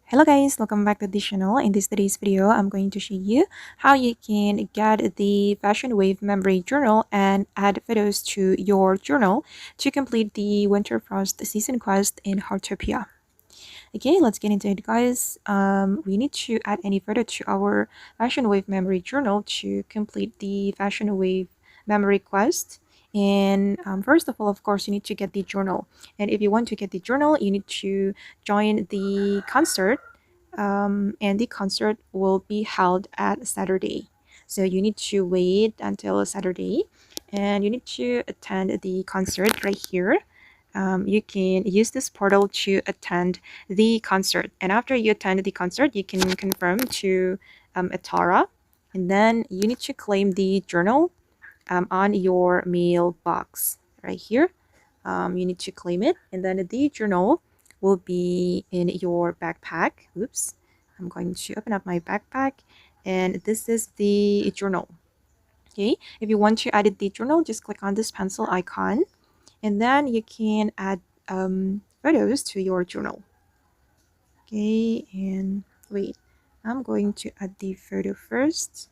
Hello guys, welcome back to the channel. In this today's video, I'm going to show you how you can get the Fashion Wave memory journal and add photos to your journal to complete the Winter Frost season quest in Heartopia. Okay, let's get into it guys. We need to add any photo to our Fashion Wave memory journal to complete the Fashion Wave memory quest. And first of all, of course, you need to get the journal. And if you want to get the journal, you need to join the concert. And the concert will be held at Saturday. So you need to wait until Saturday and you need to attend the concert right here. You can use this portal to attend the concert. And after you attend the concert, you can confirm to Etara. And then you need to claim the journal on your mailbox right here. You need to claim it. And then the journal will be in your backpack. Oops. I'm going to open up my backpack. And this is the journal. Okay. If you want to edit the journal, just click on this pencil icon. And then you can add photos to your journal. Okay, and wait, I'm going to add the photo first.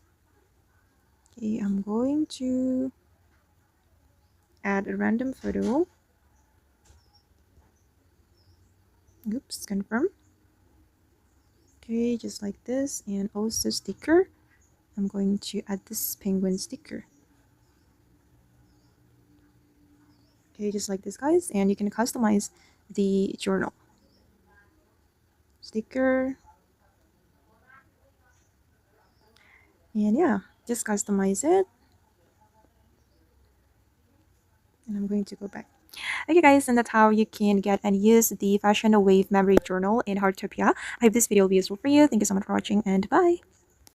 Okay, I'm going to add a random photo. Oops, confirm. Okay, just like this, and also sticker. I'm going to add this penguin sticker. Okay, just like this guys, and you can customize the journal. Sticker. And yeah, just customize it. And I'm going to go back. Okay guys, and that's how you can get and use the Fashion Wave memory journal in Heartopia. I hope this video will be useful for you. Thank you so much for watching and bye.